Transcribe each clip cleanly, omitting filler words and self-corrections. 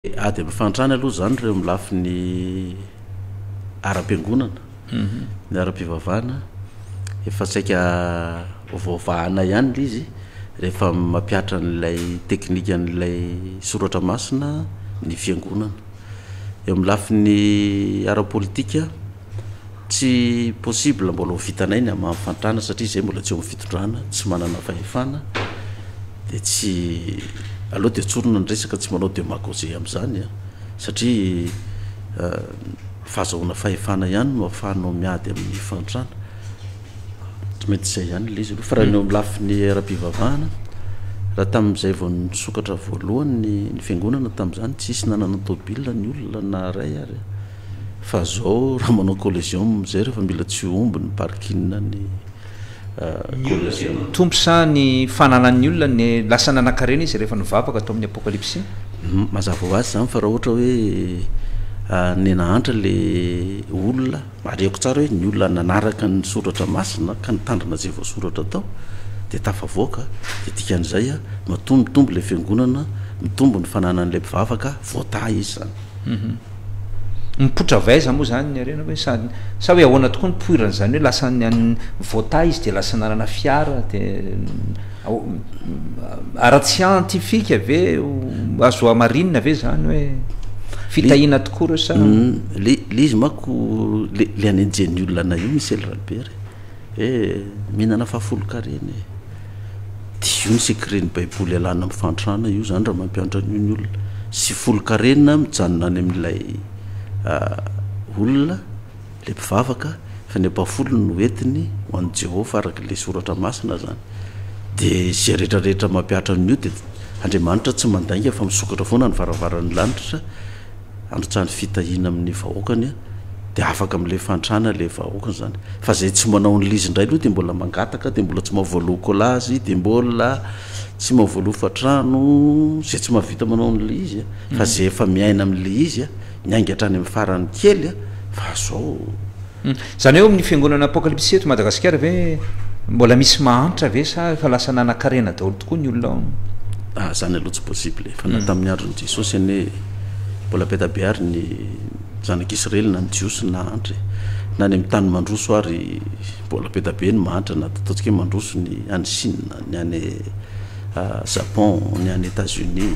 Dia mifantrana aloha zany reo milafy ny ara-piangonana ny ara-pivavahana efa saika vaovahana ihany l izy rehefa mampiatra n'ilay teknika n'ilay soratra masina ny fiangonana eo milafy ny ara-politika tsy possible mbola ho vitanay ny amamifantrana satria zay mbola tsy eo mifitondrana tsy manana fahefana dia tsy aloha dia tsorona ny resaka tsy manao démagogie amin'izany satria fahazahoana fahefana ihany no ahafahanao miady amin'ny fantrana tsy mety izay ihany le izy aloha fa raha ny eo amin'ny lafy ny ara-pivavahana raha tamin'izay vao nisokatra voalohany ny fiangonana tamin'izany tsisy nanana tôbila ny olona na ray ary fa zao raha manao collégium zay rehefa mila tsy omby ny parkina ny tompo sa ny fananan'ny olona ny lasa nanan-karena izy rehefa nivavaka atao amin'ny apokalypsy mazava ho azy zany fa raha ohatra hoe ny nahantra le olona mareko tsara hoe ny olona nanaraka ny soratra masina ka nitandrina zay voasoratra tao dia tafavoaka dia dikan'izay matombotombo le fiangonana mitombo ny fananan'ilay mpivavaka voata izy zany mipotra vaiza moa zany ny arena hoe sa hoe ahoana tokoa nypoirana zany hoe lasa ny voata izy dia lasa nanana fiara dia ara-scientifique ave azo amarinina ave zany hoe fitahina tokoa reo sa le izy manko le anenjeny olona io misy elralbert hoe mihinana fahafolo-karena dia io ny secret ny baiboly alana mifantrana io zany raha mampianatra ny olona sy folo-karena mijanona any amin'ilay olona le mpivavaka fa ny ampafolo no entiny ho an'ny Jehova araka le soratra masina zany dia zay rehetrarehetra mampiatra n'io dia Andriamanitra tsy mandainga fa misokatra foana ny varavaran'ny lanitra androtsahany fitahina amin'ny vahoakany dia afaka amin'le fantrana le vahoakany zany fa zay tsy manao ny lizy indray aloha dia mbola mangataka dia mbola tsy mahavoaloha kolazy dia mbola tsy mahavoaloha fatrano zay tsy mahavita manao ny lizy fa zay efa miaina amin'le izy miainga hatrany amin'ny farany kely fa zao zany eo amin'ny fiangonana apokalypsy eto Madagasikara ve mbola misy mahantra ve sa fa lasa nanan-karena daholo tokoa ny olona zany aloha tsy possible fa na tamin'ny andron'i Jesosy ane mbola petabeary ny zanak'Israely na ny jiosy ny nahantra na ny amin'ny tany mandroso ary mbola petabe ny mahantra na ataontsika mandroso ny any Chine ny any Japon ny any États-Unis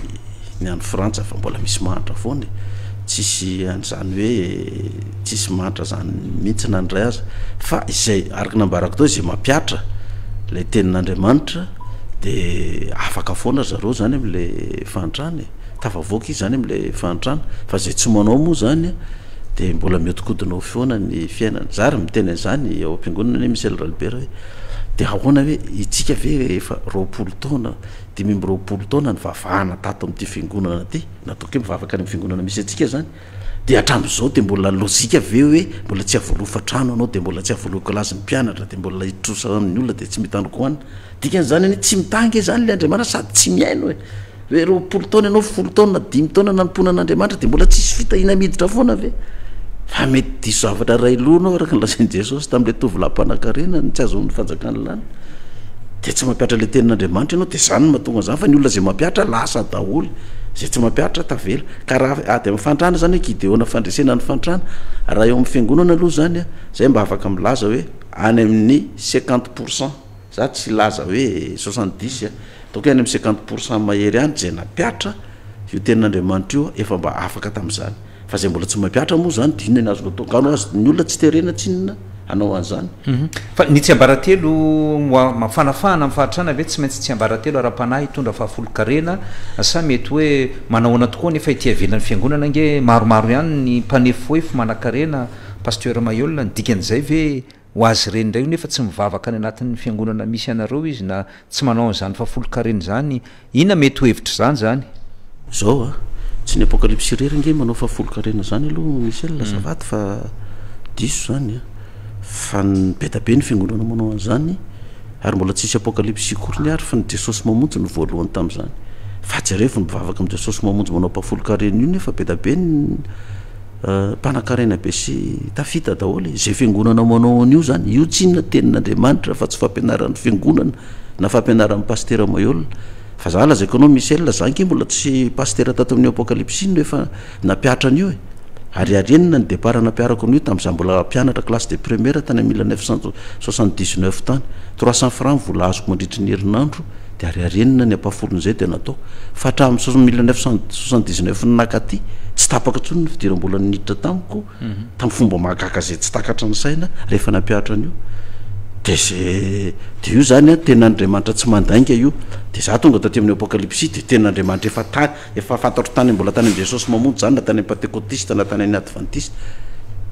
ny any Frantsa fa mbola misy mahantra foana tsisy an'izany hoe tsisy mahantra zany mihitsy na ndray aza fa izay araka nambarako tao izay mampiatra lay tenin'Andriamanitra dia afaka foana zareo zany amin'le fantrana tafavoaka izy zany amin'le fantrana fa zay tsy manao moa zany dia mbola mihodinkodinao foana ny fiainana zary miteny an'izany ao am-piangonana Michel Ralbert hoe dia ahoana hoe itsika ve efa 20 taona 20 taona ny vavahana tato amin'ity fiangonana ty natao hoe mivavaka any amin'ny fiangonana misy atsika zany dia hatramin'izao dia mbola lozika ve hoe mbola tsy havoaloha fatrano anao dia mbola tsy havoaloha kolazy ny mpianatra dia mbola hitrosan'ny olona dia tsy mitandroko hoany dikan'izany hoe tsy mitangy zany le Andriamanitra sady tsy miaino hoe 20 taona ianao 10 taona 5 taona nampona an'Andriamanitra dia mbola tsisy fitahina miditra foana ve fa mety diso zavatra ray lohanao araka nylazain'i Jesosy tamin'ilay tovolahy-panan-karena ny tsy azohony fanjakany lany dia tsy mampiatra le tenin'Andriamanitra ianao dia zany mahatonga zany fa ny olona zay mampiatra lasa daholo zay tsy mampiatra tavela ka raha ady amin'ny fantrana zany hoe Gideona fandresena ny fantrana raha eo amin'ny fiangonana aloha zany zay mba afaka milaza hoe any amin'ny 50% za tsy laza hoe 70 donc any amin'ny 50% mahery any zay nampiatra io tenin'Andriamanitra io efa mba afaka tamin'izany fa zay mbola tsy mampiatra moa zany dinona ny azonao atao kano azy ny olona tsy terena tsinona anao an'izany fa ny tsiambaratelo mafanafahana amin'ny fahatrana ve tsy maintsy tsiambaratelo ara-panahy hitondra fahafolo-karena sa mety hoe manahoana tokoa nefa ity avelan'ny fiangonana nge maromaro ihany ny mpanefoefo manan-karena pasteur Mayolina ny dikan'izay ve ho azy reny indray io nefa tsy mivavaka any anatin'ny fiangonana misy anareo izy na tsy manao an'izany fahafolo-karena zany inona mety ho hevitra zany zany zao tsy ny apokalypsy rery nge manao fahafolo-karena zany aloha misy lazavaty fa diso zany fa ny betabe ny fiangonana manao an'izany ary mbola tsisy apokalypsy kory ny ary fa ny Jesosy mamonjy ny voalohany tamin'izany fa jerefo ny mivavaka amin'ny Jesosy mamonjy manao fahafolo-karena io nefa betabe ny mpanan-karena be sy tafita daholo zay fiangonana manao an'io zany io tsy inona tenin'Andriamanitra fa tsy fampianaran'ny fiangonana na fampianaran'ny pasteur Mayolina fa za laza ekonao Michel zangy mbola tsy pastera tato amin'ny apocalypse no efa napiatra an'io e ary arenina ny départ napiarako an'io tamin'izay mbola mpianatra classe de première tany a 1979 tany 300 francs vola azoko mandritry ny herinandro de ary arenina ny ampafolon'izay de natao fa hatramin'ny 1979 nakaty tsy tapaka ntsony ny fidiram-bola niditra tamiko tamin'ny fomba mahagaga zay tsy takatra ny saina rehefa napiatra an'io de zay de io zany a ten'Andriamanitra tsy mandainga io de za tonga taty amin'ny apocalypse de ten'Andriamanitra efa fantatro tany mbola tany am Jesosy mamonjy zany na tany am pentecôtiste na tany amin'ny adventiste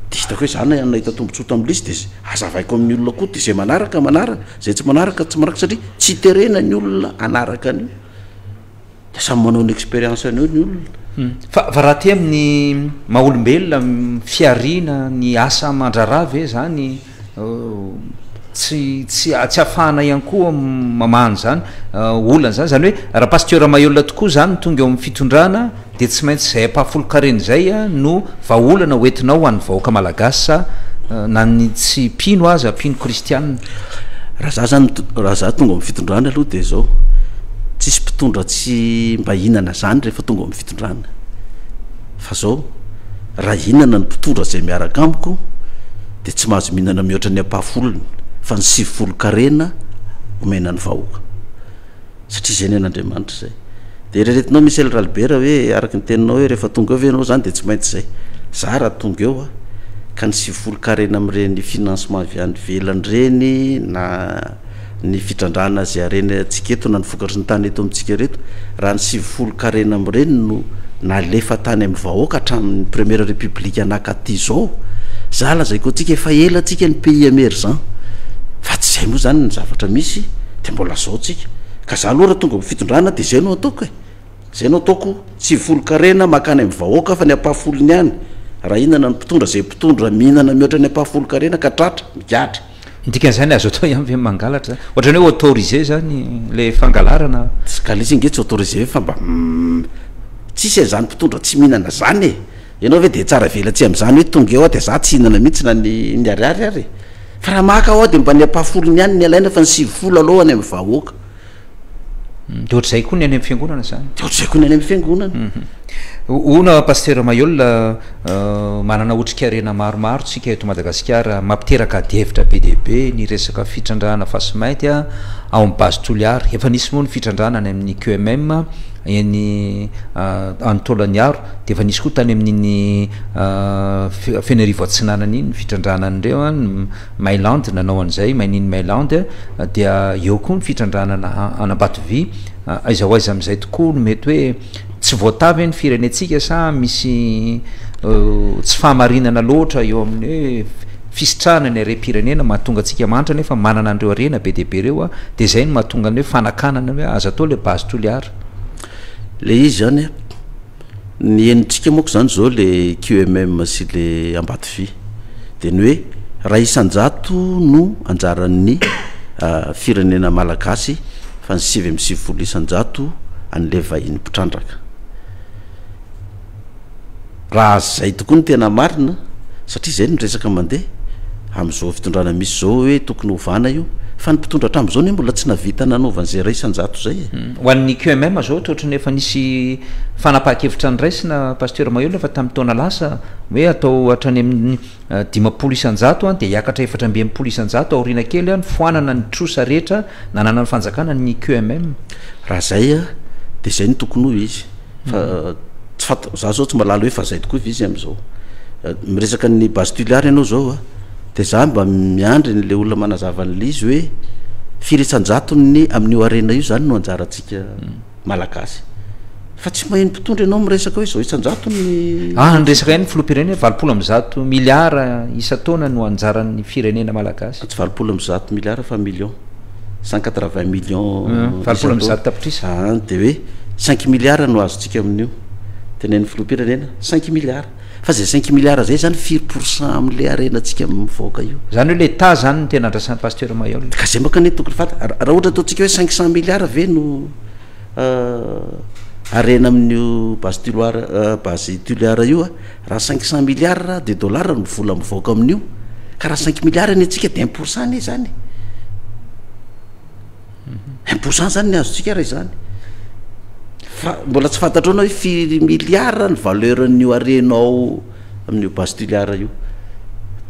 de hitako hoe zany nahita tombontsoa am'lisy de azavaiko amin'ny olona koa de zay manaraka zay tsy manaraka satria tsy terena ny olona anaraka an'io de samy manao ny expérience an'io ny olona fa raha ty amin'ny maha-olombelona fiarina ny asa mandrara ve zany tsy afahana ihany koa mamany zany olana zany hoe raha pasteur mahiolona tokoa zany tonga eo amin'ny fitondrana de tsy maintsy zay ampahafolo-kareny zay no vaolana hoentinao ho an'ny vahoaka malagasy sa na ny tsy pino azy apino kristianina raha za tonga amin'ny fitondrana aloha de zao tsisy mpitondra tsy mba hinana zany rehefa tonga amin'ny fitondrana fa zao raha hinana ny mpitondra zay miaraka amiko de tsy mahazo mihinana mihoatra ny ampahafolony fa ny 90 karena omena ny vahoaka satria zay ny an'Andriamanitra zay de reretinao Michel Ralbert hoe araky ny teninao hoe rehefa tonga eo ve anao zany de tsy maintsy zay za raha tonga eo ka ny 90 karena am'ireny financement avy any velany reny na ny fitrandrana zay areny atsika eto na ny vokatry ny tany eto amintsika reto raha ny 90 karena am'ireny no nalefa tany amin'ny vahoaka hatramin'ny première république anakaty zao za lazaiko atsika efa ela atsika ny pays émergent fa tsy zay moa zany ny zavatra misy de mbola zao tsika ka za aloha raha tonga amin'ny fitondrana de zay no ataoko zay no ataoko 90 karena makany amin'ny vahoaka fa ny ampahafolony ihany raha inana ny mpitondra zay mpitondra mihinana mihoatra ny ampahafolo karena ka tratra migadra ndikan'izany azo atao ihany ve mangalatra ohatrany hoe autorisé zany le fangalarana ka le izy nge tsy autorisé fa mba tsisy zany mpitondra tsy mihinana zany e ianao ve de tsara velatsy am'zany hoe tonga eo a de za tsy hinana mihitsy na ny ariary ary fa raha maka ao de mba ny ampahafolony ihany ny alaina fa ny 90 alohany amin'ny vahoaka de ohatr'izay koa ny any amin'ny fiangonana zany de ohatr'izay koa ny any amin'ny fiangonana ona pasteur Mahiolona manana otrikairena maromaro tsika eto Madagasikara mampiteraka devitra be dehibe ny resaka fitrandrana fasimaity ao amin'ny base Toliara efa nisy moa ny fitrandrana any amin'ny QMM eny Antolaniaro de efa nisy koa tany amin'iny Fenerivo Atsinanana iny fitrandrana an'ireo Mailand nanao an'izay maininy Mailand dia eo koa ny fitrandrana Anambatovy aiza aiza am'izay tokoa no mety hoe tsy voatavy ny firenetsika sa misy tsy fahamarinana loatra eo amin'ny hoe fisitrahana ny are-pirenena mahatonga atsika mantra nefa manana an'ireo arena be dehibe reo de zay no mahatonga ny hoe fanakanana hoe aza atao le base Toliara le izy zany ny enitsika moako zany zao le QMM sy le Ambatovy de ny hoe raha isan-jato no anjaran'ny firenena malagasy fa ny 7 isan-jato an'le vahiny mpitrandraka raha zay tokoa ny tena marina satria zay ny resaka mandeha am'izao fitondrana misy zao hoe tokony hovana io fa ny mpitondra hatramin'izao ny mbola tsy navita nanaovany zay ray isan-jato zay ho an'ny QMM zao ohatrany efa nisy fanapaha-kevitra nyraisina pasteur Mahiolona fa tamin'ny taona lasa hoe atao hatrany amin'ny 50 isan-jato de hiakatra 400 isan-jato aoriana kely ny foanana ny trosa rehetra nanana ny fanjakana ny QMM raha zay de zay ny tokony ho izy fa za zao tsy malala hoe fa zay tokoa izy am'izao miresaka ny base Toliara ianao zao de za mba miandry n'le olona manazava n'le izy hoe firesan-jatony amin'io arena io zany no anjarantsika malagasy fa tsy maheno mpitondra ianao miresaka hoe zao isan-jatony ny resaka ny filoam-pirenena 20 miliara isa-taona no anjaran'ny firenena malagasy tsy 20 miliara fa million 180 millions 20 tapitrisa de hoe 5 miliara no azontsika amin'io tenen'ny filoam-pirenena 5 miliara fa zay 5 miliara zay zany 4% am'le arena atsika mivoaka io zany hoe l'État zany ny tena andrasan'ny pasteur Mahiolona ka zay maka ne tokony fata raha ohatra ataontsika hoe 500 miliara ve no arena amin'io base Toliara io raha 500 miliara de dollara no vola mivoaka amin'io ka raha 5 miliara ny atsika de 1% ne zany 1% zany ny azotsika raha izany fa mbola tsy fantatro anao hoe firy milliard ny valeuran'io arenao amin'io bastuliara io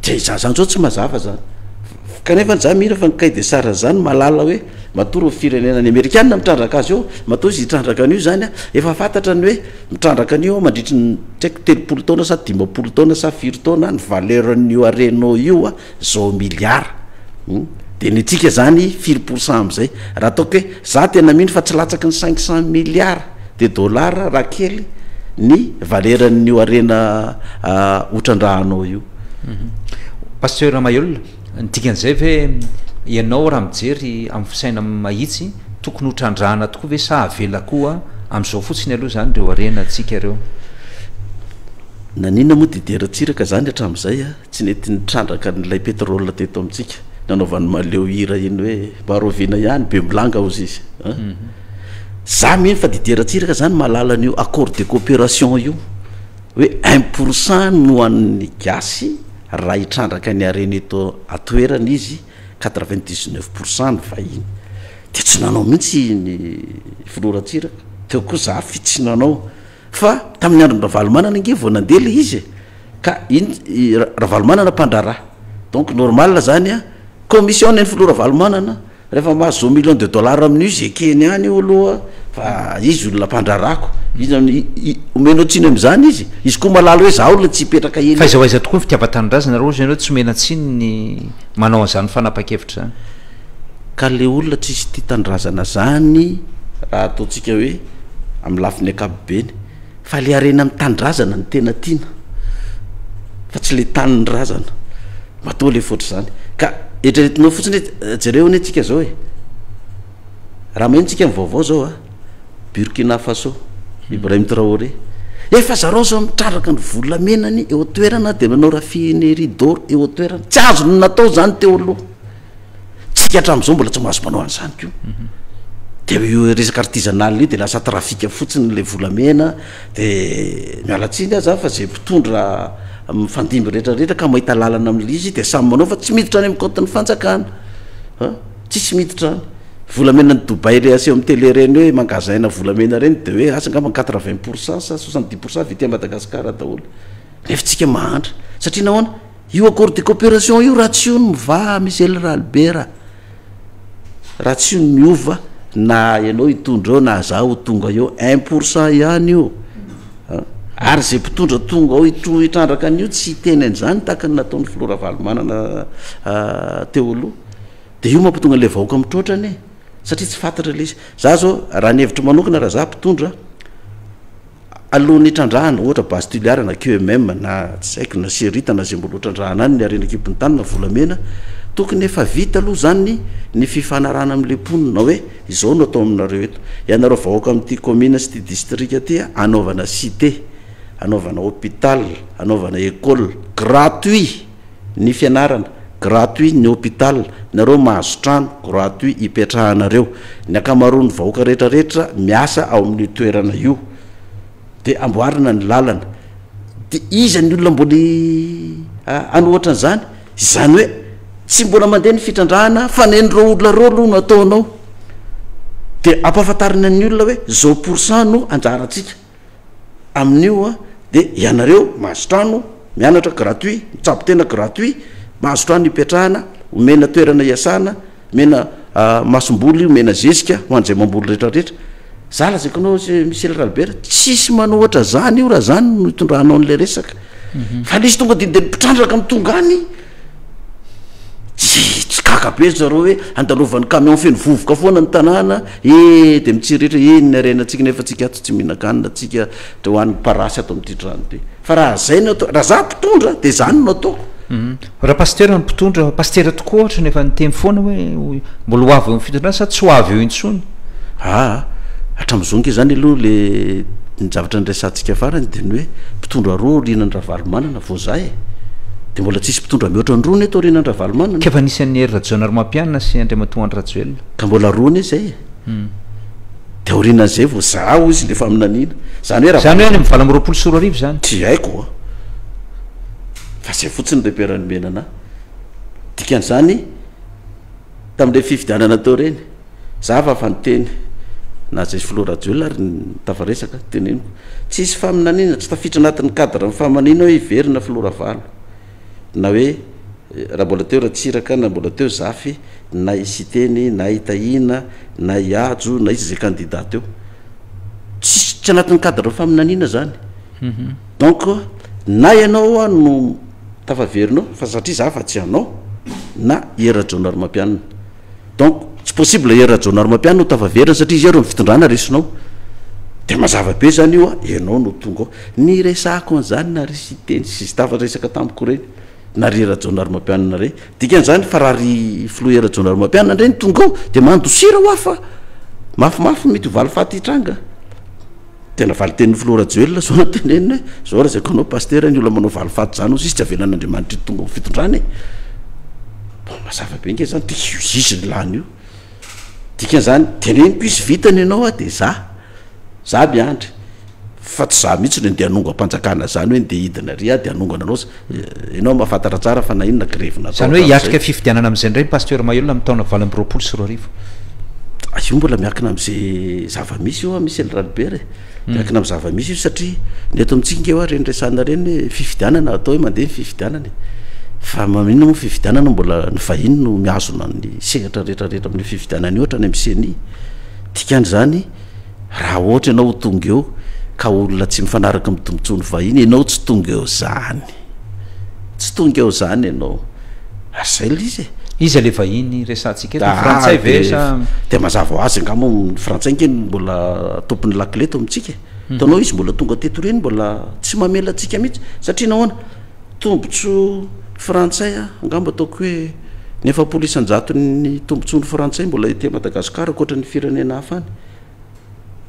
de za zany zao tsy mazava zany kanefa za mihira fa nikay de sara zany malala hoe matory firenenany amerikanina mitrandraka azy eo matoa izy hitrandraka an'io zany a efa fantatra ny hoe mitrandraka an'io mandritry ny tsy haiko 30 taona sa 50 taona sa 4 taona ny valeuran'io arenao io a zao milliard de nytsika zany 4% am'izay raha ataoko hoe za tena mihiny fa tsy latsaky ny 500 milliard de dollar raha kely ny valeran'io arena otrandrahanao io pasteur Maïol nydikan'izay ve ianao raha mijery amin'ny fisaina mahitsy tokony hotrandrahana tokoa ve sa avela koa am'izao fotsiny aloha zany reo arena atsika reo nanina moa dideratsiraka zany hatramin'izay a tsy nety nitrandraka n'ilay pétrole teto amintsika nanaovany maleo hira iny hoe barovina ihany be milanga ozy izy za mihiny fa dideratsiraka zany mahalala an'io accord de coopération io hoe 1% no an'ny gasy raha hitrandraka ny arena eto atoerana izy 99% ny vahiny de tsy nanao mihitsy ny filoratsiraka teo koa za fitsinanao fa tamin'ny androny ravalomanana nge vo nandela izy ka iny ravalomanana mpandrara donc normal zany a commission ny filoravalomanana rehefa mahazo million de dollars amin'io izy ekeny any oloha fa izy olona mpandrarako izy omena tsiny am'izany izy koa malala hoe za olona tsy hipetraka ely fa izahoaiza tokoa ny fitiavan-tanindrazana reo zanao tsy omena tsiny ny manao an'izany fanapa-kevitra zany ka le olona tsisy tia tandrazana zany raha ataontsika hoe amin'ny lafiny akapobeny fa le arena amin'ny tandrazana ny tena tiana fa tsy le tany ny razana matoa le foatra zany ka etreretinao fotsiny hoe jereo ny atsika zao hoe raha mahintsika mivaovao zao a Burkina Faso Ibrahim Traoré efa zareo zao mitrandraka ny volamenany eo toerana de manao raffinerie d'or eo toerana tsy azo ny natao zany teo aloha tsika hatramin'izao mbola tsy mahazo manao an'izany ko de io resaka artisanal io de lasa trafika fotsiny le volamena de mialatsiny aza fa zay mpitondra mifandimby rehetrarehetra ka mahita lalana amin'le izy de samy manao fa tsy miditra any amin'ny compte ny fanjakana tsisy miditra any volamena ny Dubai le aseho amin'ny télé reny hoe mangazaina volamena reny de hoe asa ngamba 80% sa 70% vity à Madagascar daholo nefa tsika mahantra satria nahoana io accord de coopération io raha tsy io ny miva Michel Albert raha tsy io ny miova na ianao hitondra eo na za ho tonga eo 1% ihany io ary zay mpitondra tonga ao hitrandraka an'io tsy teny an'izany tahaka ny nataon'ny filoravalomanana teo aloha de io mampitonga le vahoaka mitrotrany satria tsy fantatra le izy za zao raha ny hevitra manokana raha za mpitondra alohan'ny hitrandrahana ohatra bastuliara na QMM na tsy haiko na serita na zay mbola hotrandrahana any ny arena ekipony tany na volamena tokony efa vita aloha zany ny fifanarana amin'le mponina hoe izao no atao aminareo eto ianareo vahoaka amin'ity commune sy ty district aty anaovana cité anaovana hôpital anaovana école gratuit ny fianarana gratuit ny hôpital nareo mahazo trano gratuit hipetrahanareo ny akamaroany vahoaka rehetrarehetra miasa ao amin'ny toerana io de amboarina ny lalana de iza ny olona mboly anohatra an'izany zany hoe tsy mbola mandeha ny fitrandrahana fa nenyreo olona reo aloha no ataonao de ampahafantarina ny olona hoe zao pourcent no anjaratsika amin'io a de ianareo mahazo trano mianatra gratuit mitsabo tena gratuit mahazo trano hipetrahana omena toerana iasana mena masomboly omena zezika ho an'izay mamboly rehetrarehetra za lazako anao Michel Albert tsisy manohatra zany io raha zany no hitondrahanao an'le resaka fa le izy tonga de mitrandraka mitonga any tsy kakabe zareo hoe andalovan'ny camion feno vovoka foana ny tanàna de mitsirehetra ny arenatsika nefa tsika ato tsy mihinan-kanina tsika de hoan'ny parasy ato amin'ity trano ty fa raha zay no atao raha za mpitondra de zany no ataoko raha pasteur ny mpitondra pasteur tokoa ohatra nefa nyteny foana hoe mbola ho avy eo fitondrana sa tsy ho avy eo intsony hatram'izonke zany aloha le ny zavatra nyresantsika farany de ny hoe mpitondra roa rinany ravalomanana vo za de mbola tsisy mpitondra mihoatra ny rony eto rinany ravalomanana kefa nisan'ny hery rajonary mampianina sy andriamatoany rajoelona ka mbola rony zay de orinan'zay vo za izy lefa aminanina zany hoe zany hoe any mivala amy 24 zany tsy haiko fa zay fotsiny reperany menana dikan'izany tam'le fifidianana tao reny za fa fanonteny na zay floraduel ary tavaresaka teneniko tsisy faminanina tsy tafitra anatin'ny cadre ny famanina hoe iverina flora valo na hoe raha mbola teo raha tsiraka na mbola teo zafy na isiteny na itahina na iajo na izy zay candidat teo tsy anatin'ny cadre ny faminanina zany donc na ianao a no tafaverinao fa satria za fa tsy anao na ierajonar mampianina donc tsy possible ierajonar mampianina no tavaverina satria izy ero mifitondrana resinao de mazava be zany io a ianao no tonga ao ny resako an'zany na resy teny sisy tafaresaka tamiko reny na ry erajonar mampianina reny dikan'zany fa raha ry flo erajonar mampianina reny tonga ao de mandosira ho afa mafimafy mety ho valy faty hitranga tena valy tenin'ny floraduel zao na tenenina hoe zao raha zay ko anao paster ny olona manao valy faty zany sisy tsy avelan'andriamanitra tonga fitondrany bon mazava be nge zany tezisy lany io dikan'zany teneniko izy vitany ianao a de za miandry fa tsy za mihitsy ny de anongo ampanjakana zany hoe de hidina ry a de anongana anao ianao mahafantatra tsara fa na inona grevina zany hoe hiatrika fifidianana am'izay ndray pasteur mahiolona mitona valy amby roapolo sy roa arivo io mbola miakina am'izay zava-misy io a misy elralbert miakina am' zava-misy io satria ny eto amitsika nge ho a reny resana reny hoe fifidianana atao hoe mandeha ny fifidianany fa maminona moa fifidianana mbola ny vahiny no miazona ny segatra rehetrarehetra amin'ny fifidianany io ohatrany am'seny dikany zany raha ohatra ianao ho tonga eo ka olona tsy mifanaraka mitombotsony vahiny ianao tsy tonga eo zany tsy tonga eo zany ianao azay l izy izy ale vahiny resantsika eto frantsay vesa de mazava ho azy angamo ny frantsay nke mbola tompony lakleto amitsika taonao izy mbola tonga teto reny mbola tsy mamela atsika mihitsy satria nahoana tombotso frantsay a angamba ataoko hoe ny efapolo isanjato ny tombotsony frantsay mbola ete madagasikara koatra ny firenena hafany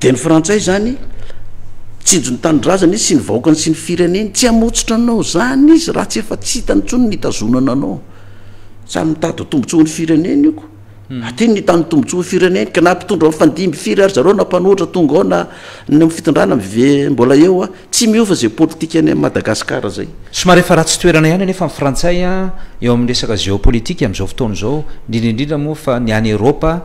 de ny frantsay zany tsinjo ny tanindrazana izy sy ny vahoakany sy ny fireneny tsy amotsitra anao zany izy raha tsy efa tsy hitany ntsony ny hitazonana anao samy mitady tombotsoa ny fireneny ioko ateny ny tany tombotsoa fireneny ka na mpitondra mifandimby firy ary zareo na mpanohatra tonga ao na ny fitondrana mive mbola eo a tsy miova zay politika any madagasikara zay somary efa raha tsy toerana ihany nefa ny frantsay a eo amin'ny resaka géopolitika am'izao fotoana zao indrindraindrindra moa fa ny any eropa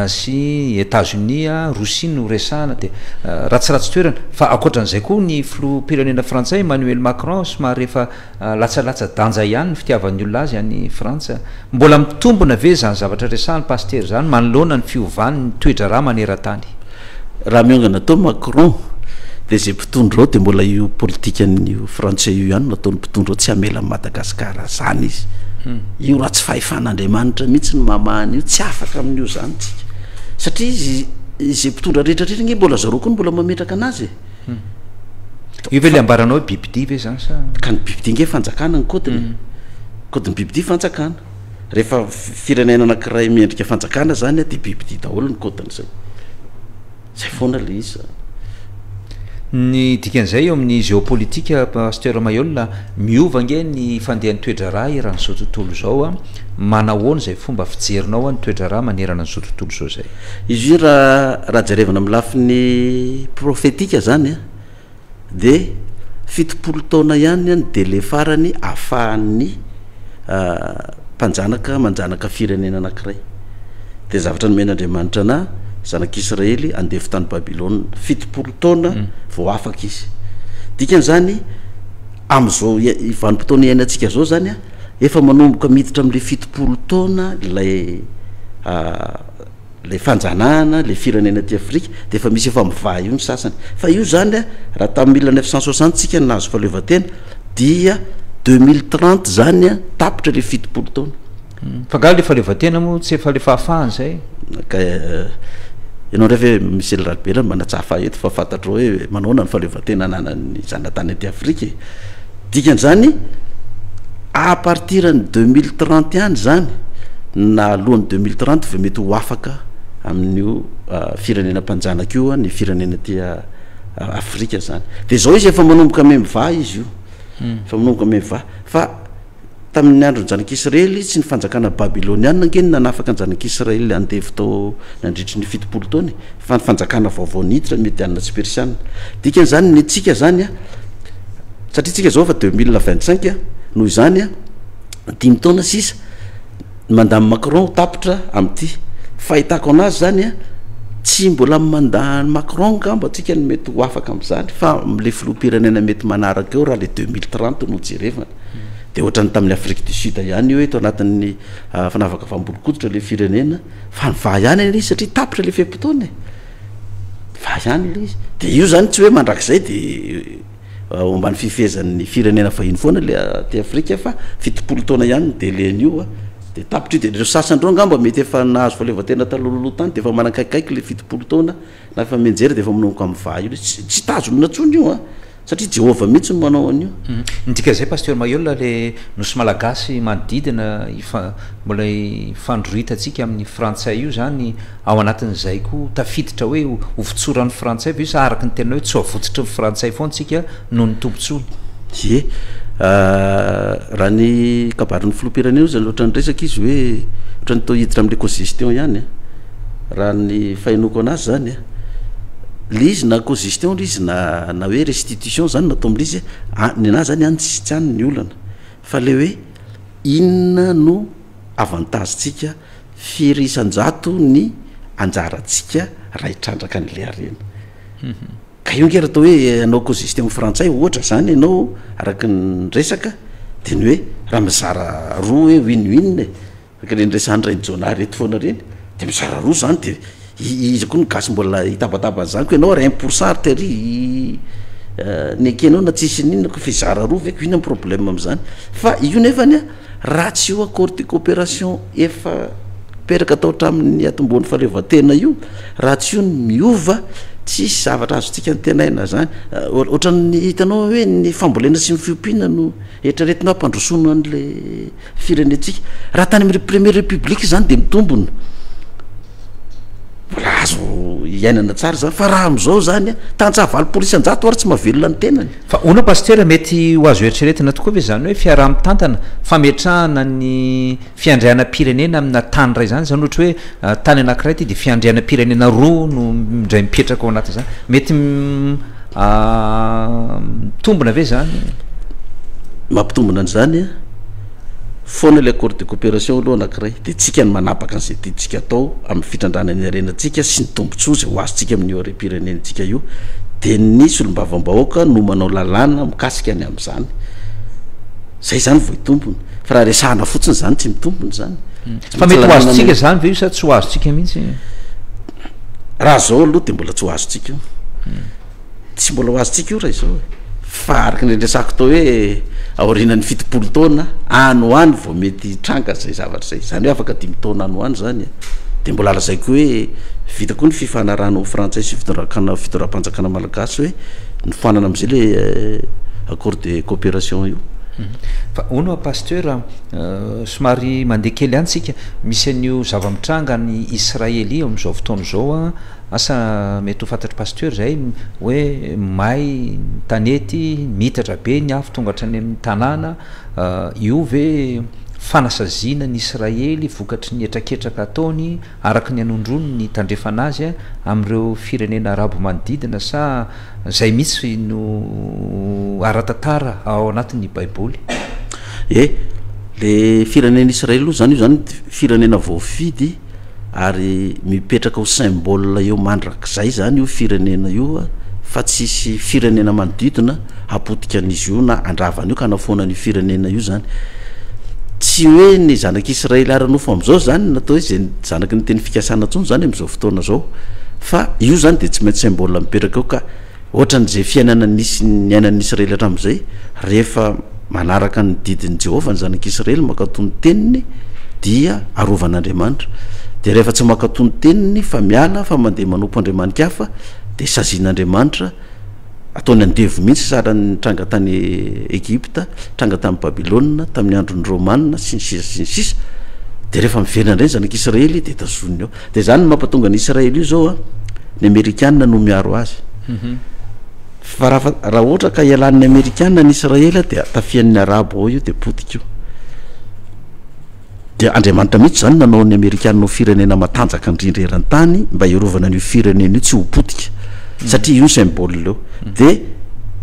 sy États-Unis a Rosia no resana de ratsiratsy toerana fa akoatran'izay koa ny filopirenena frantsay Emmanuel Macron somary efa latsalatsa danja ihany ny fitiavan'ny olona azy any Frantsa mbola mitombona ve zany zavatra resahany paster zany manoloana ny fiovany ny toetra raha maneran-tany raha miongana atao Macron de zay mpitondra ao de mbola io politikan'io frantsay io ihany nataony mpitondra ao tsy hamela ny Madagasikara zany izy io raha tsy fahefan'andriamanitra mihitsy ny mamahany io tsy afaka amin'io zany tsika satria izy zay mpitondra rehetrarehetra nge mbola zareo koa ny mbola mametraka anazy io ve le ambaranao hoe bibidi ve zany sa ka ny bibidi nge fanjakana ny kodiny kodiny bibidi fanjakana rehefa firenena anakiray miendrika fanjakana zany a de bibidi daholo ny kodiny zay foana le izy ny dikan'izay eo amin'ny géopolitika pasteur Mahiolona miova nge ny fandehan'ny toedra raha eran'izao tontolo zao a manahoana zay fomba fijerinao a ny toedra raha manerana n'izao tontolo zao zay izy io raha jerevana amin'ny lafiny profetika zany a de 70 taona ihany any de le farany ahafahan'ny mpanjanaka manjanaka firenena anakiray de zavatra nomen'andriamanitra na zanak'Israely andefy tany Babilôna 70 taona vao afaka izy dikan'zany am'izao vanim-potoana iainantsika zao zany a efa manomboka miditra am'le 70 taona le fanjanahana le firenena ty Afrika de efa misy efa mivaha io ny sasany fa io zany a raha tamin'ny 1960 tsika nahazo fahaleovan-tena dia 2030 zany a tapitra le 70 taona fa ngao le fahaleovan-tena moa tsy efa le fahafahany zay ka ianao ndray ve misy elralbela manatsafa eto fa fantatro hoe manaona ny fahaleovan-tena ananany zanatany aty Afrika dikan'zany à partir ny 2030 any zany na alohan'ny 2030 fa mety ho afaka amin'io firenena mpanjanaka io a ny firenena ty Afrika zany de zao izy efa manomboka me mivaha izy io fa manomboka me mivaha fa tamin'ny andro ny zanak'Israely sy ny fanjakana babiloniana ngeny nanafaka ny zanak'Israely andevy tao nandritry ny 70 taona fa ny fanjakana vaovao niditra mety anina tsy persiana dikan'zany ny atsika zany a satria tsika zao fa 2025 a noho izany a 10 taona sisa madame Macron tapitra am'ty fahitako anazy zany a tsy mbola mandany Macron gamba tsika ny mety ho afaka am'izany fa le filoham-pirenena mety manaraka eo raha le 2030 no jerevana de ohatrany tamin'ny Afrique du Sud ihany io eto anatin'ny fanavaka fambolon-koditra le firenena fa va ihany izy satria tapitra le fepotona va ihany le izy de io zany tsy hoe mandrakizay de ombany fifezan'ny firenena fahiny foana le ty Afrika fa 70 taona ihany de len'io de tapitra io de reo sasandreo ngamba mety efa nahazo faleovatena talololoha tany de efa manakaikaiky le 70 taona na efa menjery de efa manomboka amin'ny va io tsy tazonina tsony io satria Jehova mihitsy no manao an'io ndika zay pasteur Maiola le nosy malagasy manodidina mbola fandroritatsika amin'ny frantsay io zany ao anatin'izay koa tafiditra hoe ovotsoran'ny frantsay io sa araka ny tena hoe tsy avotsitra ny frantsay foantsika noho ny tombontsoa ye raha ny kabarin'ny filoham-pirenena io zany ohatrany resaka izy hoe ohatrany tao hiditra amin'ny écosystème ihany raha ny fahinoko anazy zany le izy na cosistion le izy na hoe restitution zany natao am'le izy ny anazy zany any tsisy any ny olana fa le hoe inona no avantagentsika firisan-jato ny anjarantsika raha hitrandraka n'le arena ka io ngera atao hoe anao cosistion frantsay ohatra zany ianao araky ny resaka de ny hoe raha mizara roa hoe win-win raka le nresany rainy jonary eto foana reny de mizara roa zany de izy koa ny gasy mbola hitabatabany zany ko ianao ra 1% tery ny ekenao na tsisy ninona ko fizara roa veko ina ny problème am'izany fa io nefany raha tsy io accord de coopération efa peraka atao hatramin'ny atombon'ny faleovatena io raha tsy io ny miova tsisy zavatra azotsika ny tenaina zany ohatran'ny hitanao hoe ny fambolena sy ny fiompiana no etraretina ampandrosoana an'le firenetsika raha tany amin'ny premier république zany de mitombona mbola azo iainana tsara zany fa raha am'izao zany tantsavalypolisan-jato ary tsy mahavelona ny tenany fa ona pasteur mety ho azo eritreretina tokoa ve zany hoe fiaraha-mitantana fametrahana ny fiandriana-pirenena amina tany ray zany zany ohatra hoe tany anankiray ty de fiandriana-pirenena roa no indray mipetraka ao anatin' zany mety mitombona ve zany mampitombona an'zany foana le accord de coopération aloha anankiray de tsika ny manapaka an'izay tiatsika atao amin'ny fitrandrana ny arenatsika sy ny tombontsoa zay ho azotsika amin'io are-pirenentsika io de nisy olombava-bahoaka no manao lalàna mikasika any am'izany zay zany vo hitombony fa raha resahana fotsiny zany tsy mitombony zany fa mety ho azotsika zany ve io sa tsy ho azotsika mihitsy raha zao aloha de mbola tsy ho azotsika io tsy mbola ho azotsika io raha izao fa araky nendresako tao hoe aorinan'ny 70 taona ano any vao mety tranga zay zavatra zay zany hoe afaka 10 taona ano any zany de mbola alazaiko hoe vita koa ny fifanarano frantsay sy fitoram-panjakana malagasy hoe nifoanana am'izay le accord de coopération io fa ono pasteur somary mandeha kely any tsika misy an'io zava-mitranga ny Israely am'izao fotoana zao asa mety ho fantatry pasteur zay hoe may tanety mitatra be ny afo tonga hatrany amin'ny tanàna io ve fanasazina ny Israely vokatry ny etraketraka ataony araky ny anondrono ny tandrefana azy am'ireo firenena arabo manodidina sa zay mihitsy no ara-tantara ao anatin'ny baiboly le firenena Israely aloha zany io zany firenena voafidy ary mipetraka ho symbole eo mandrak'zay zany io firenena io fa tsisy firenena manodidina apotika an'izy io na andravana io ka nafoanan'io firenena io zany tsy hoe ny zanak'Israely ara-nofo am'izao zany natao hoe zay zanaky ny teny fikasana tsony zany am'izao fotoana zao fa io zany de tsy maintsy symbole mipetraka eo ka ohatran'zay fiainana nisy ny ainan'ny Israely hatram'izay rehefa manaraka ny didin'i Jehova ny zanak'Israely makatony teniny dia arovan'Andriamanitra de rehefa tsy makatony teniny fa miala fa mandeha manompo andriamanika hafa de sazian'Andriamanitra ataony andevo mihitsy sara ny tranga tany Egypta tranga tamin'ny Babilôna tamin'ny andron'ny Romanina sy ny sisa de rehefa mivelona indray zanak'Israely de tazoniny ao de zany ny mampatonga ny Israely io zao ny Amerikanina no miaro azy fa raha ohatra ka ialan'ny Amerikanina ny Israely de tafian'ny Arabo ao io de potika io de Andriamanitra mihitsy zany nanao ny Amerikanina ho firenena matanjaka indrindra eran-tany mba hiarovana n'io firenena io tsy ho potika satria io ny symbole leo de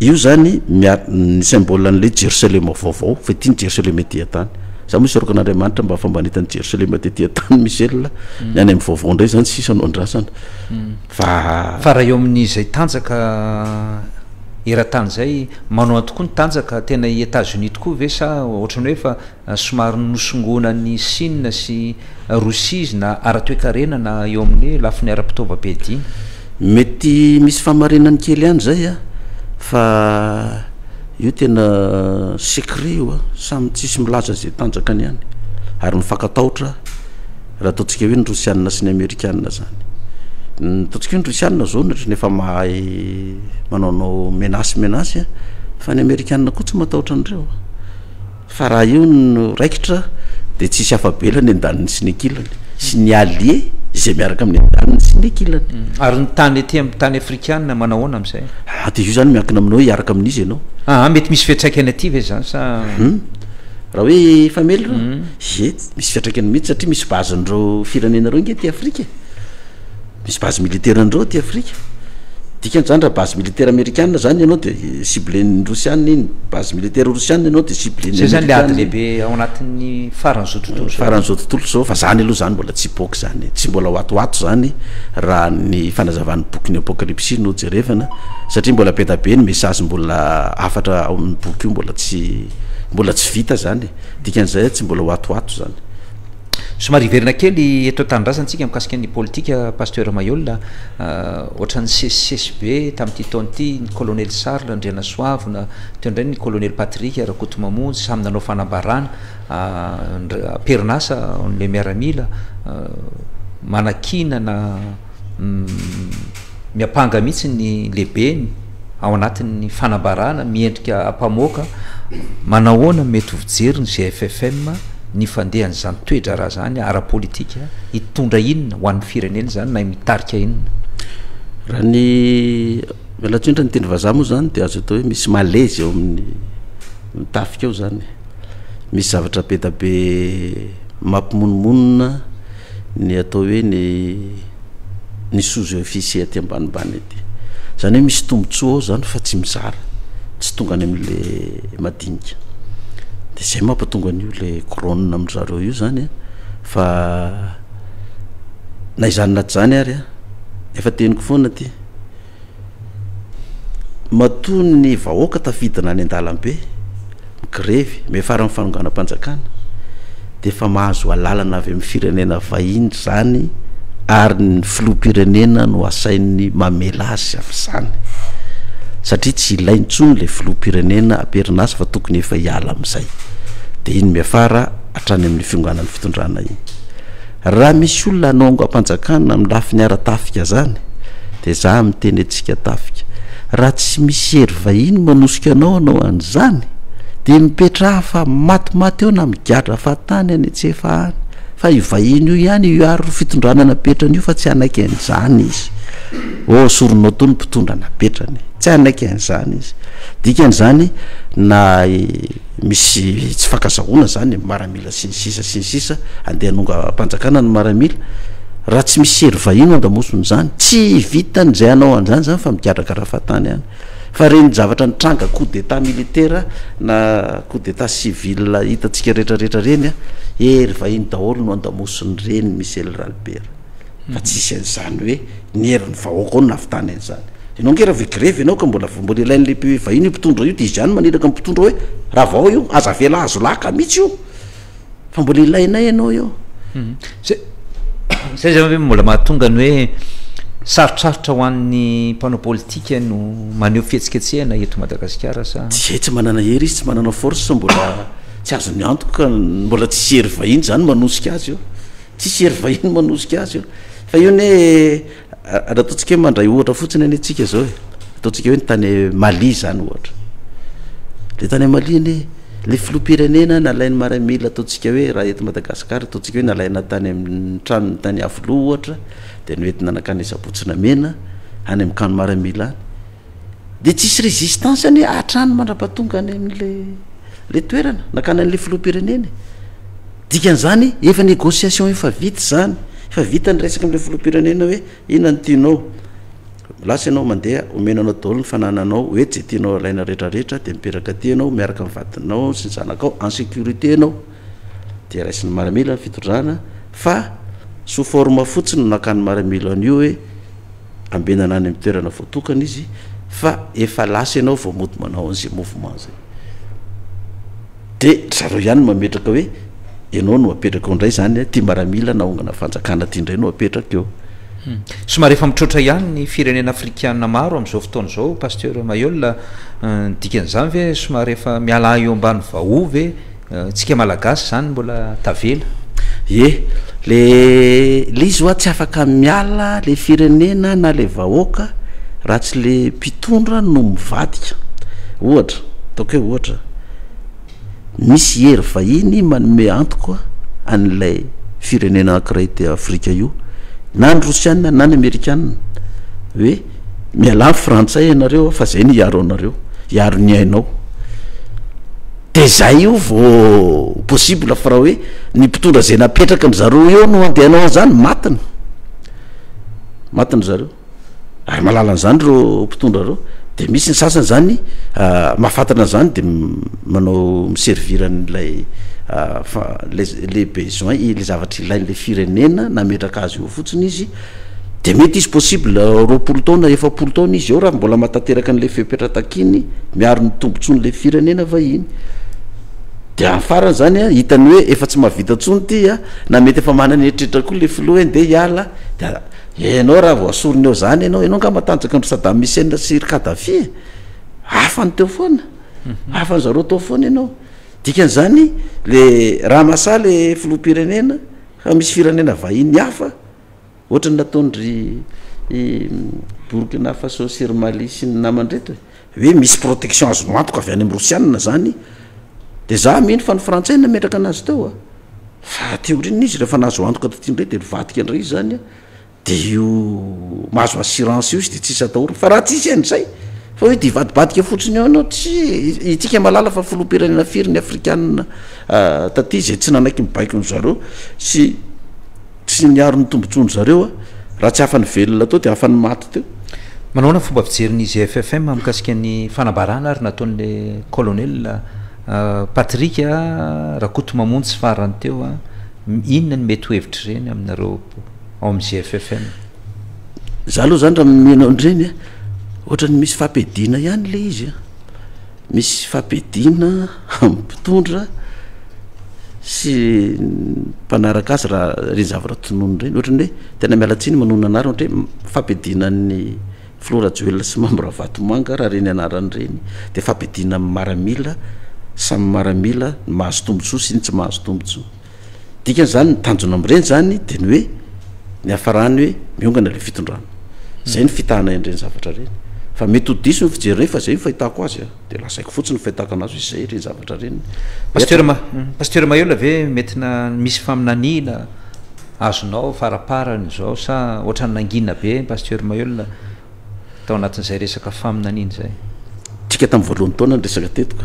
io zany ny symbole an'le Jerusalema vaovao fa ity ny Jerusalema ety an-tany za moa isorok'andriamanitra mba fambanitany Jerosalema tetỳ tany Michel ny any amin'ny vaovao indray zany sisa andrasana fa raha eo amin'izay tanjaka eran-tany zay manao tokoa ny tanjaka tena i États-Unis tokoa ve sa ohatrany hoe fa somary nosongona ny Chine sy Russie na ara-toekarena na eo amin'ny lafiny ara-pitaovam-be diny mety misy famarinany kely any zay a fa io tena secret io samy tsisy milaza zay tanjakany any ary mifankatahotra raha ataontsika hoe ny Rosianina sy ny Amerikanina zany ataontsika hoe ny Rosianina zao natra nefa mahay manaonao menasy fa ny Amerikanina koa tsy matahotra an'ireo fa raha io no raikitra de tsisy afabelany andaniny sy ny akilany sy ny allié zay miaraka amin'ny andaniny sy ny akilany ary ny tany ety amin'ny tany afrikanina manahoana am'izay de io zany miankina aminao hiaraka amin'izy ianao mety misy fiatraikany aty ve zany sa raha hoe famely misy fiatraikany mihitsy satria misy bazen'ireo firenena reo nge ty Afrika misy base militaire andreo ty Afrika dikan'izany raha base militaire américaine zany ianao de ciblen'ny Rosianina iny base militaire Rosianina ianao de ciblen'ny zay zany le ady lehibe ao anatin'ny faran'izao tontolo zao fa zany aloha zany mbola tsy boky zany tsy mbola hoatoato zany raha ny fanazavan'ny boky ny apocalypse no jerevana satria mbola petabe ny message mbola afatra ao amin'ny boky io mbola tsy vita zany dikan'izay tsy mbola hoatoato zany somary iverina kely eto tanindrazantsika mikasika ny politika pasteur Mayol ohatran'ny CSB tamin'ity taona ity ny colonel Charles Ndriana Soavina teo indray ny colonel Patrick Rakoto Mamonjy samy nanao fanambarana perinasa le miaramila manakina na miapanga mihitsy ny lehibe ao anatin'ny fanambarana miendrika ampamoaka manahoana mety hovijery ny GFFM ny fandehan'izany toedra raha zany ara-politika hitondra inona ho an'ny firenena zany na mitarika inona raha ny mialatsoindra ny teny vazaha moa zany de azo atao hoe misy malaise eo amin'ny mitafika eo zany misy zavatra petabe mampimonomonina ny atao hoe ny sous-officier aty ambanimbany ety zany hoe misy tombotsoa ao zany fa tsy mizara tsy tonga any amin'le madinika de zay mampatonga an'io le couronne amin'zareo io zany fa na izany naty zany ary efa teniko foana ty matoa ny vahoaka tafidina any an-dalambe migrevy mefara amin'ny fanonganam-panjakana de fa mahazo alalana avy amin'ny firenena vahiny zany ary ny filoham-pirenena no asain'ny mamela azy av'zany satria tsy ilaintsony le filoham-pirenena aperinasa fa tokony efa hiala am'izay de iny miafara hatrany amin'ny fiangonan'ny fitondrana iny raha misy olona anaongo ampanjakana amin'ny lafiny ara-tafika zany de za miteny antsika tafika raha tsy misy hery vahiny manosika anao an'izany de mipetraha fa matimaty eo na migadra fa tany any antsefa any fa io vahiny io ihany io ary fitondrana napetrany io fa tsy anaiky an'izany izy soronao to ny mpitondra napetrany tsy anaiky an'izany izy dikan'izany na misy tsy fankazahona zany maramila sy ny sisa andeha anonga mpanjakana ny maramila raha tsy misy hery vahino andamosony zany tsy vitany zay anao an'izany zany fa migadraka raha fatany any fa reny zavatra nitranga coup d'état militaire na coup d'état civil hitantsika rehetrarehetra reny hery vahiny daholo no andamosony reny Michel Ralbert fa tsisy an'izany hoe ny herin'ny vahoaka ao no navitany an'izany ianao nge raha grevy ianao ka mbola ilain'le vahiny mpitondra io de izy ihany maniraka mpitondra hoe raha vao io aza vela azo laka mihitsy io fa mbola ilainay ianao io zay zany hoe mbola mahatonga ny hoe sarotrarotra ho an'ny mpanao politika no maneho fihetsiketsehana eto Madagasikara sa tsy manana hery izy tsy manana force mbola tsy azo ny antoka mbola tsisy hery vahiny zany manosika azy io tsisy hery vahiny manosika azy io fa io ne raha ataontsika hoe mandray ohatra fotsiny any atsika zao ataontsika hoe ny tany Mali zany ohatra le tany Mali iny le filoham-pirenena nalainy maramila ataontsika hoe raha eto Madagasikara ataontsika hoe nalaina tany amin'ny tranony tany Avoloa ohatra de noety nanakany Sabotsina Mena any amin'ny kano maramila any de tsisy résistance any hatrany mandra-pahatonga any amin'le toerana nakany an'le filoham-pirenena dikan'izany efa négociation efa vita zany efa vita ny resaka am'le filoham-pirenena hoe ina ny tianao lasa ianao mandeha omenanao daholo ny fanananao hoe zay tianao alaina rehetrarehetra de miperaka ty anao miaraka amin'ny vadinao sy ny zanakao en sécurité anao dia raisiny maramila fitondrana fa so forme fotsiny no nakany maramila an'io hoe ambenana any amin'ny toerana voatokana izy fa efa lasa ianao vao moto manao an'izay mouvement zay de zareo ihany mametraka hoe ianao no apetraka eo indray zany tia maramila naongana fanjakana ty indray no apetraka eo somary efa mitroatra ihany ny firenena afrikanina maro am'izao fotoana zao pasteur Mayol dikan'izany ve somary efa miala eo ambany vaovy tsika malagasy zany mbola tavela le izy oa tsy afaka miala le firenena na le vahoaka raha tsy le mpitondra no mivadika ohatra ataoko hoe ohatra misy hery vahiny manome antoka an'ilay firenena anankiray te Afrika io na ny Rosiana na ny Amerikanina hoe miala ny frantsay ianareo fa zay ny iaro anareo iaro ny ainao de zay io vo possible fa raha hoe ny mpitondra zay napetraka ny zareo eo no andehanao zany matiny zareo ary malala an'izany reo mpitondra reo de misy ny sasany zany mahafantana zany de manao miservira n'lay les besoins le zavatra ilain'le firenena nametraka azy eo fotsiny izy de mety izy possible 20 taona 70 taona izy eo raha mbola matateraka an'le fepetratakiny miaro ny tombontsoan'le firenena vahiny de afarany zany hitany hoe efa tsy mahavita tsony ty na mety efa manany eritreritra koa le filoha de hiala de ianao raha vo asorony eo zany ianao ka matanjaka andro Saddam Hussein sy Kadhafi afany teo foana afany zareo teo foana ianao dikan'izany le raha masa le filoham-pirenena fa misy firenena vahiny hafa ohatra ny nataondry Burkina Faso sy Mali sy ny namandreto hoe misy protection azo antoka avy any amin'ny Rosiana zany de za mino fa ny frantsay nametraka anazy teo fa teorina izy rehefa nazo antoka tatindray de vadika andray izy zany de io mahazo assurance io izy de tsisy atahorana fa raha tsisy an'izay fa hoe de vadibadika fotsiny eo anao tsy itsika malala fa filoham-pirenena firy ny afrikanina taty zay tsy nanaiky mibaiko ny zareo sy miaro ny tombontsoany zareo raha tsy afany velona tao de afany maty teo manaona fomba fijerin'izy FFM mikasika ny fanabarana ary nataon'le colonel Patrick Rakoto Mamonjy sy farany teo inona ny mety hevitra reny aminareo ao amin'izay FFM za aloha zany raha menao andreny ohatra ny misy fampedina ihany le izy misy fampedina mpitondra sy mpanaraka azy raha reny zavatra tonono reny ohatra ny hoe tena mialatsiny manona anara ohatra hoe fampedinan'ny Flora Joel sy Mambra Vatomanga raha reny anarany reny de fampedina maramila samy maramila mahazo tombotsoa sy ny tsy mahazo tombotsoa dikan'izany ny tanjona am'ireny zany de ny hoe ny afarany hoe miongana le fitondrana zay ny fitahana en'ireny zavatra reny fa mety ho diso ny fijereny fa zay ny fahitako azy de lasaiko fotsiny fahitako anazy hoe zay reny zavatra reny pasteur Mayol ave mety na misy faminanina azonao faraparany zao sa ohatrany nangina be pasteur Mayol tao anatin'izay resaka faminanina zay tsika tamin'ny voalohany taona ny resaka tetiko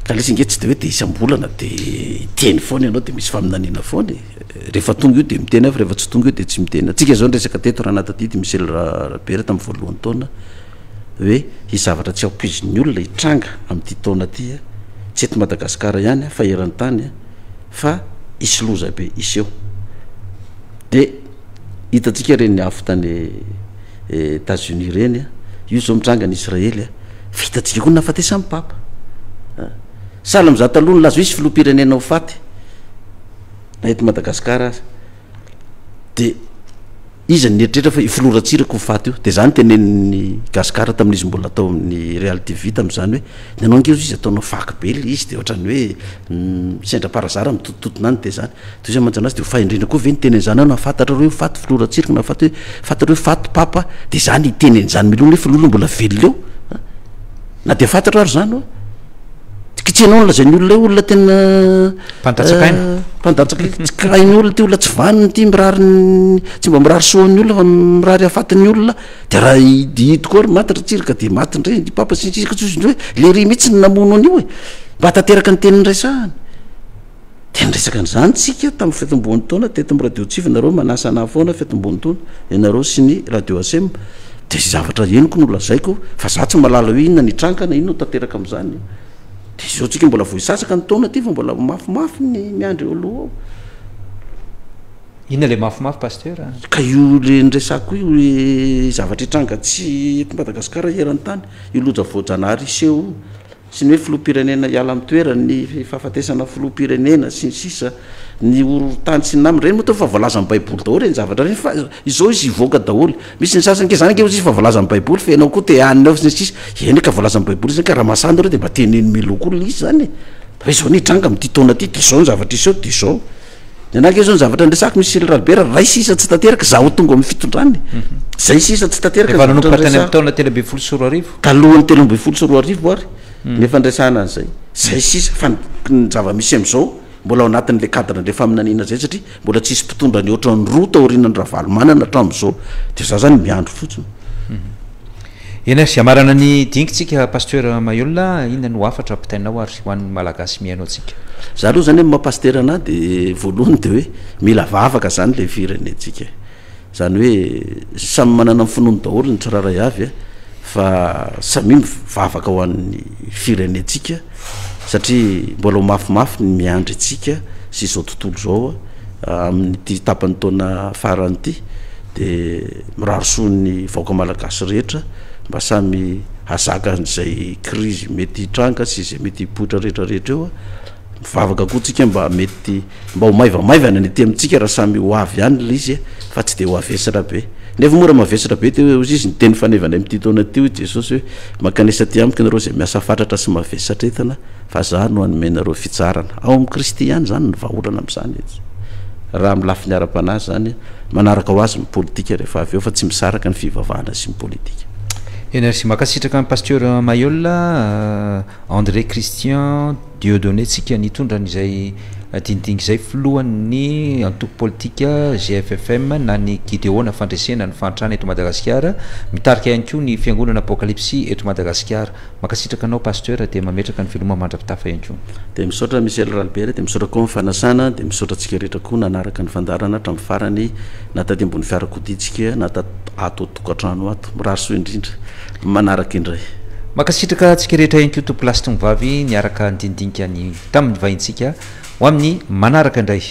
ka lesy nge tsy de hoe de isam-bolana de teny foana ianao de misy faminanina foana rehefa tonga io de miteny fa rehefa tsy tonga io de tsy miteny tsika zao ny resaka teto raha nataty Michel Rabert tamin'ny voalohany taona hoe izy zavatra tsy ampoizin'ny olona hitranga amin'ity taona ty tsy eto Madagasikara ihany fa eran'ny tany fa isy loza be iseho de hitatsika reny afo tany États-Unis reny io zao mitranga ny Israely vitatsika koa nafatesa amin'ny papa sala miza taloha ny lazo isy filoham-pirenena ho faty na eto Madagasikara azy de izy nieritretra fa ifloratsiraka ho faty io de zany tenen'ny Gasikara tamin'izy mbola atao amin'ny Real TV tam'izany hoe nanao angezo izy ataonao faky be le izy de ohatrany hoe sendra parazara mitotototona any de zany de izy manjana azy de ho fahendrena koa ve ny tenen'izany ao nafantatra reo faty filoratsiraka nafaty hoe fantatra hoe faty papa de zany itenen'izany milona nefa l'olona mbola velona eo na de fantatra ary zany kitsenao ny lazay ny olona olona tena mpandatsakainy olona ty olona tsy vaniny ty mirary tsy mba mirary soan'ny olona fa mirary hafatin'ny olona de raha hito koa matatra tsiraka de matindray papa sisika tsosindre hoe le ry mihitsy ny namono an'io e mba hatateraka ny teniny resahany de nyresaka an'izany tsika tamin'ny fetombony taona teto amin'ny radio tsivy nareo manasa ana foana fetombony taona ianareo sy ny radio ASM de sy zavatra eniko no lazaiko fa za tsy malala hoe inona ny trankana ino no tanteraka am'izany de zao tsika mbola voisasaka ny taona ty fa mbola mafimafy ny miandry oloha ao inona le mafimafy pasteur ka io le nresako io le zavatra hitranga tsy eto Madagasikara eran'ny tany io loja voajanahary iseho sy ny hoe filoha-pirenena hiala amin'ny toerany fahafatesana filoha-pirenena sy ny sisa ny orotany sy ny naminy reny moa teo fa voalaza amin'ny baiboly daholo reny zavatra reny fa izao izy hivoaka daholo misy ny sasany ke zany anke izy fa voalaza amin'ny baiboly fa ianao koa te anina ao sy ny sisa eny ka voalaza amin'ny baiboly zany ka raha masando reo de mba teneny miloko izy zany fa izao ny hitranga amin'ny ty taona ty de izao ny zavatra iseo de izao ny anake zao ny zavatra ndresako misy Albert ray sisa tsy tanteraka zaho tonga amin'ny fitondrany zay sisa tsy tanteraka efa nanomboka tany amin'ny taona 3 kalohany 3 ary nefa ndresana an'izay zay sisa fa ny zava-misy am'izao mbola ao anatin'le cadre ndre faminaniana zay satria mbola tsisy mpitondra ny oatra ny roa taorianany ravalo manana hatram'izao de za zany miandro fotsiny ena sy amarana ny dingytsika pasteur Mayolina inona no afatra ampitainao ary ho an'ny malagasy mihainao tsika za aloha zany hoe mampasteur anahy de voalohany de hoe mila vavaka zany le firenetsika zany hoe samy manana ny finoany daholo ny tsiraray avy fa samy mivavaka ho an'ny firenetsika satria mbola mafimafy ny miandry atsika sy izao tontolo zao amin'ny ty tapany taona farany ty de mirarosoa ny vaoaka malagasy rehetra mba samy hazaka n'izay crise mety hitranga sy izay mety hipoitra rehetrarehetra eo mivavaka koa tsika mba mety mba ho maivamaivana ny aty amintsika raha samy ho avy ihany le izy fa tsy de ho avesatra be nefa mora mavesatra be teo izy ny teny fanevana am'ty taona tyo jesosy hoe makanesa ty amiko nareo zay miasa fatratra sy mavesatra etana fa za no anomenareo fitsarana ao amin'ny Kristy ihany zany ny vahaolana am'izany etsy raha milafi ny ara-panazy zany manaraka ho azy politika rehefa avy eo fa tsy misaraka ny fivavahana sy ny politika ena sy makasitraka ny pasteur Mayolina André Christian Dieudonné tsika nitondra n'izay dindingy zay filohan'ny antoko politika GFFM na ny Gideona fandresena ny fantrana eto Madagasikara mitarika ihany koa ny fiangonana Apocalypse eto Madagasikara makasitraka anao pasteur de mametraka ny veloma mandrapitafa ihany koa de misaotra Michel Albert de misaotra koa mifanasana de misaotra tsika rehetra koa nanaraka ny fandarana hatramin'ny farany na taty ambony fiarakoditsika na ato tokantrano ato mirarosoa indrindra manaraka indray makasitraka atsika rehetra ihany koa tompo lasy tongovavy niaraka nydindinika ny tamin'ny vahintsika ho amin'ny manaraka indray